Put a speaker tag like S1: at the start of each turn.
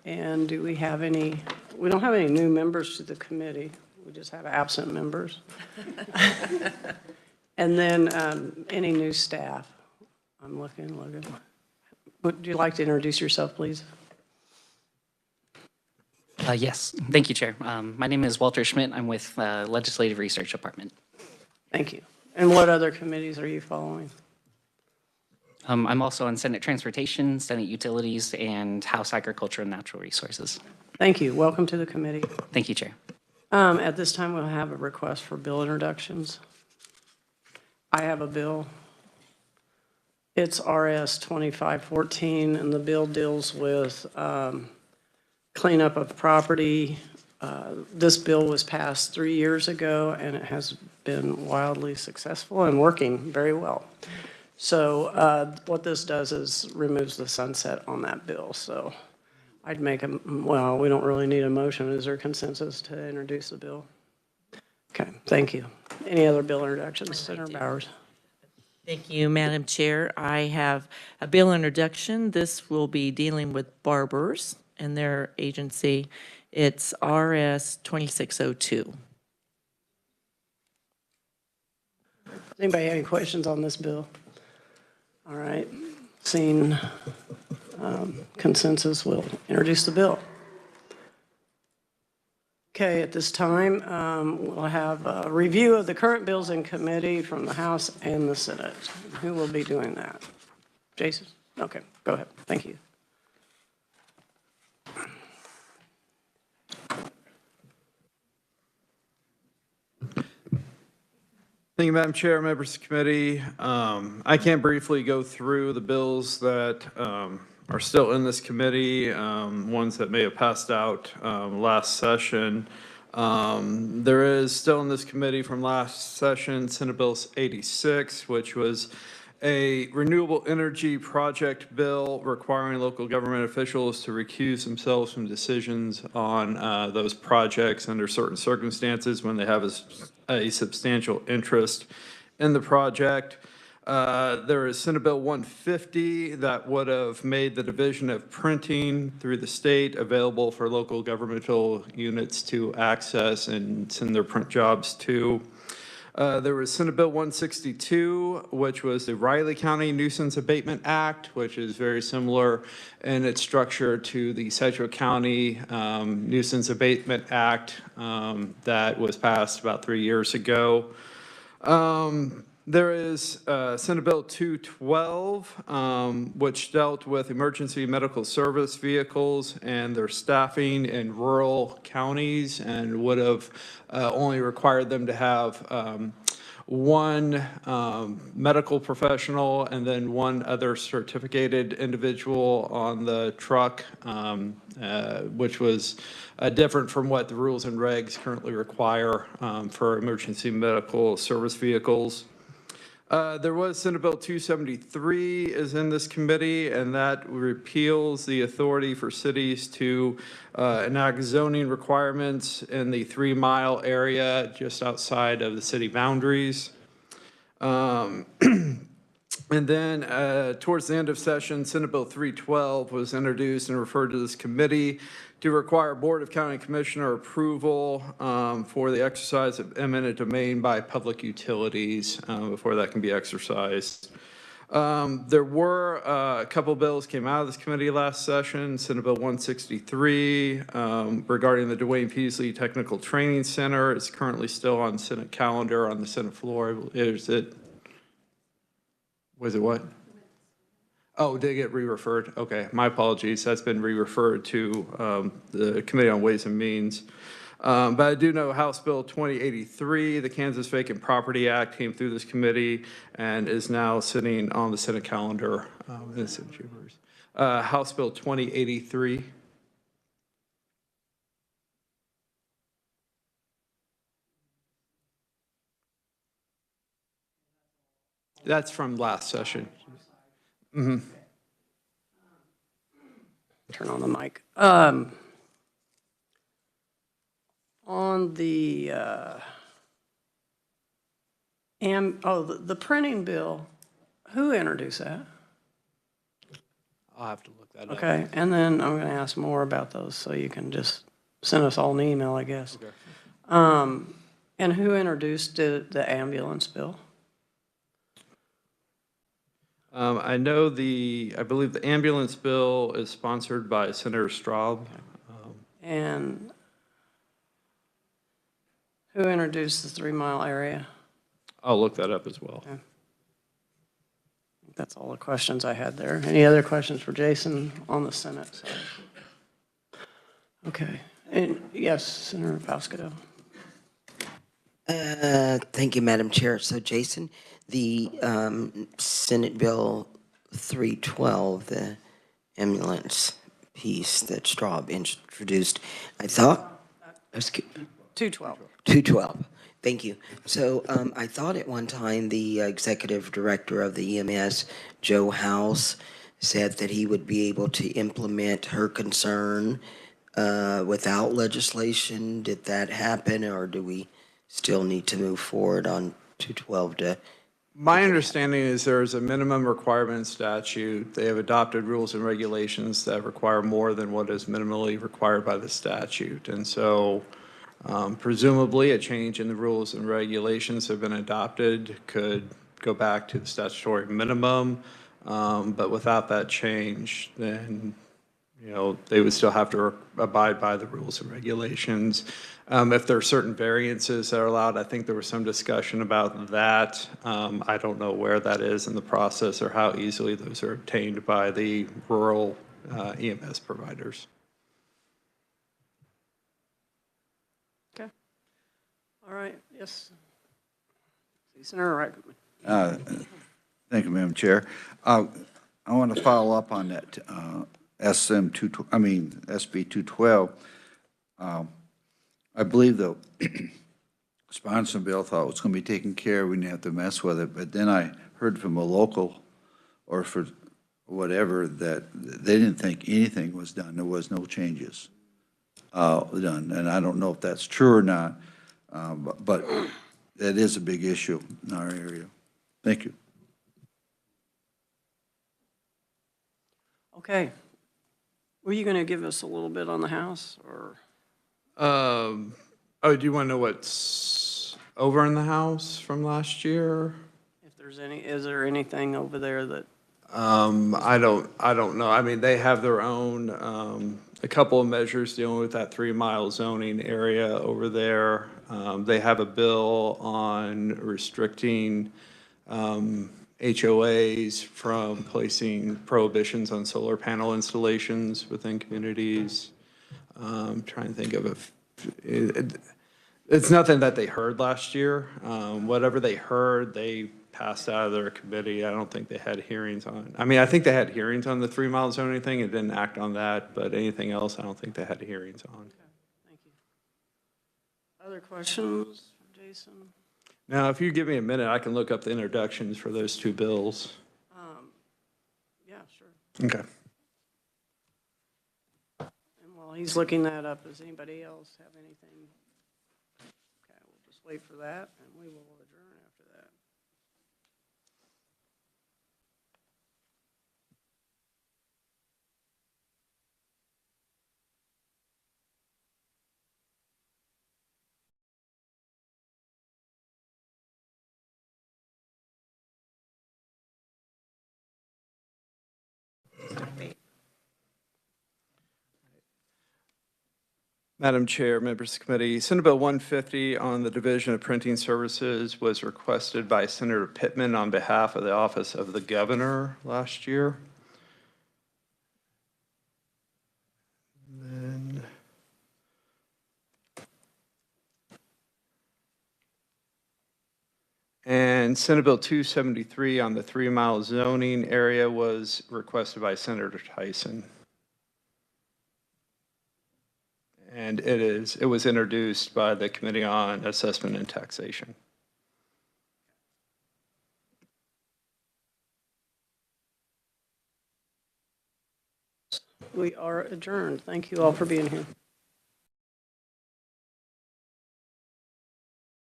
S1: And do we have any, we don't have any new members to the committee. We just have absent members. And then any new staff? I'm looking. Would you like to introduce yourself, please?
S2: Yes, thank you, Chair. My name is Walter Schmidt. I'm with Legislative Research Department.
S1: Thank you. And what other committees are you following?
S2: I'm also on Senate Transportation, Senate Utilities, and House Agriculture and Natural Resources.
S1: Thank you. Welcome to the committee.
S2: Thank you, Chair.
S1: At this time, we'll have a request for bill introductions. I have a bill. It's RS 2514, and the bill deals with cleanup of property. This bill was passed 3 years ago, and it has been wildly successful and working very well. So what this does is removes the sunset on that bill. So I'd make a, well, we don't really need a motion. Is there consensus to introduce the bill? Okay, thank you. Any other bill introductions? Senator Bowers.
S3: Thank you, Madam Chair. I have a bill introduction. This will be dealing with barbers and their agency. It's RS 2602.
S1: Anybody have any questions on this bill? All right, seeing consensus, we'll introduce the bill. Okay, at this time, we'll have a review of the current bills in committee from the House and the Senate. Who will be doing that? Jason? Okay, go ahead. Thank you.
S4: Thank you, Madam Chair, members of the committee. I can briefly go through the bills that are still in this committee, ones that may have passed out last session. There is still in this committee from last session, Senate Bill 86, which was a renewable energy project bill requiring local government officials to recuse themselves from decisions on those projects under certain circumstances when they have a substantial interest in the project. There is Senate Bill 150 that would have made the division of printing through the state available for local governmental units to access and send their print jobs to. There was Senate Bill 162, which was the Riley County Nuisance Abatement Act, which is very similar in its structure to the Sedgwick County Nuisance Abatement Act that was passed about 3 years ago. There is Senate Bill 212, which dealt with emergency medical service vehicles and their staffing in rural counties and would have only required them to have one medical professional and then one other certificated individual on the truck, which was different from what the rules and regs currently require for emergency medical service vehicles. There was Senate Bill 273 is in this committee, and that repeals the authority for cities to enact zoning requirements in the 3-mile area just outside of the city boundaries. And then towards the end of session, Senate Bill 312 was introduced and referred to this committee to require Board of County Commissioner approval for the exercise of eminent domain by public utilities before that can be exercised. There were a couple bills came out of this committee last session. Senate Bill 163 regarding the Dwayne Peasley Technical Training Center. It's currently still on Senate calendar on the Senate floor. Was it what? Oh, did it get re-referred? Okay, my apologies. That's been re-referred to the Committee on Ways and Means. But I do know House Bill 2083, the Kansas Vacant Property Act, came through this committee and is now sitting on the Senate calendar. House Bill 2083. That's from last session. Mm-hmm.
S1: Turn on the mic. On the the printing bill, who introduced that?
S4: I'll have to look that up.
S1: Okay, and then I'm gonna ask more about those, so you can just send us all an email, I guess.
S4: Okay.
S1: And who introduced the ambulance bill?
S4: I know I believe the ambulance bill is sponsored by Senator Straub.
S1: And who introduced the 3 Mile area?
S4: I'll look that up as well.
S1: Okay. That's all the questions I had there. Any other questions for Jason on the Senate side? Okay, and yes, Senator Pascal.
S5: Thank you, Madam Chair. So Jason, the Senate Bill 312, the ambulance piece that Straub introduced, I thought, excuse,
S1: 212.
S5: 212, thank you. So I thought at one time the executive director of the EMS, Joe House, said that he would be able to implement her concern without legislation. Did that happen, or do we still need to move forward on 212 to?
S4: My understanding is there's a minimum requirement statute. They have adopted rules and regulations that require more than what is minimally required by the statute. And so presumably a change in the rules and regulations have been adopted could go back to the statutory minimum. But without that change, then they would still have to abide by the rules and regulations. If there are certain variances that are allowed, I think there was some discussion about that. I don't know where that is in the process or how easily those are obtained by the rural EMS providers.
S1: Okay. All right, yes. Senator Rackman.
S6: Thank you, Madam Chair. I want to follow up on that SB 212. I believe the sponsor bill thought it was going to be taken care of, we didn't have to mess with it, but then I heard from a local, or for whatever, that they didn't think anything was done. There was no changes done, and I don't know if that's true or not, but that is a big issue in our area. Thank you.
S1: Okay. Were you going to give us a little bit on the House, or?
S4: Oh, do you want to know what's over in the House from last year?
S1: If there's is there anything over there that?
S4: I don't know. I mean, they have their own, a couple of measures dealing with that 3 Mile zoning area over there. They have a bill on restricting, HOAs from placing prohibitions on solar panel installations within communities. Trying to think of it's nothing that they heard last year. Whatever they heard, they passed out of their committee. I don't think they had hearings on. I mean, I think they had hearings on the 3 Mile zoning thing and didn't act on that, but anything else, I don't think they had hearings on.
S1: Okay, thank you. Other questions for Jason?
S4: Now, if you give me a minute, I can look up the introductions for those two bills.
S1: Yeah, sure.
S4: Okay.
S1: And while he's looking that up, does anybody else have anything? Okay, we'll just wait for that, and we will adjourn after that.
S4: Madam Chair, members of the committee, Senate Bill 150 on the Division of Printing Services was requested by Senator Pittman on behalf of the Office of the Governor last year. And Senate Bill 273 on the 3 Mile zoning area was requested by Senator Tyson. And it was introduced by the Committee on Assessment and Taxation.
S1: We are adjourned. Thank you all for being here.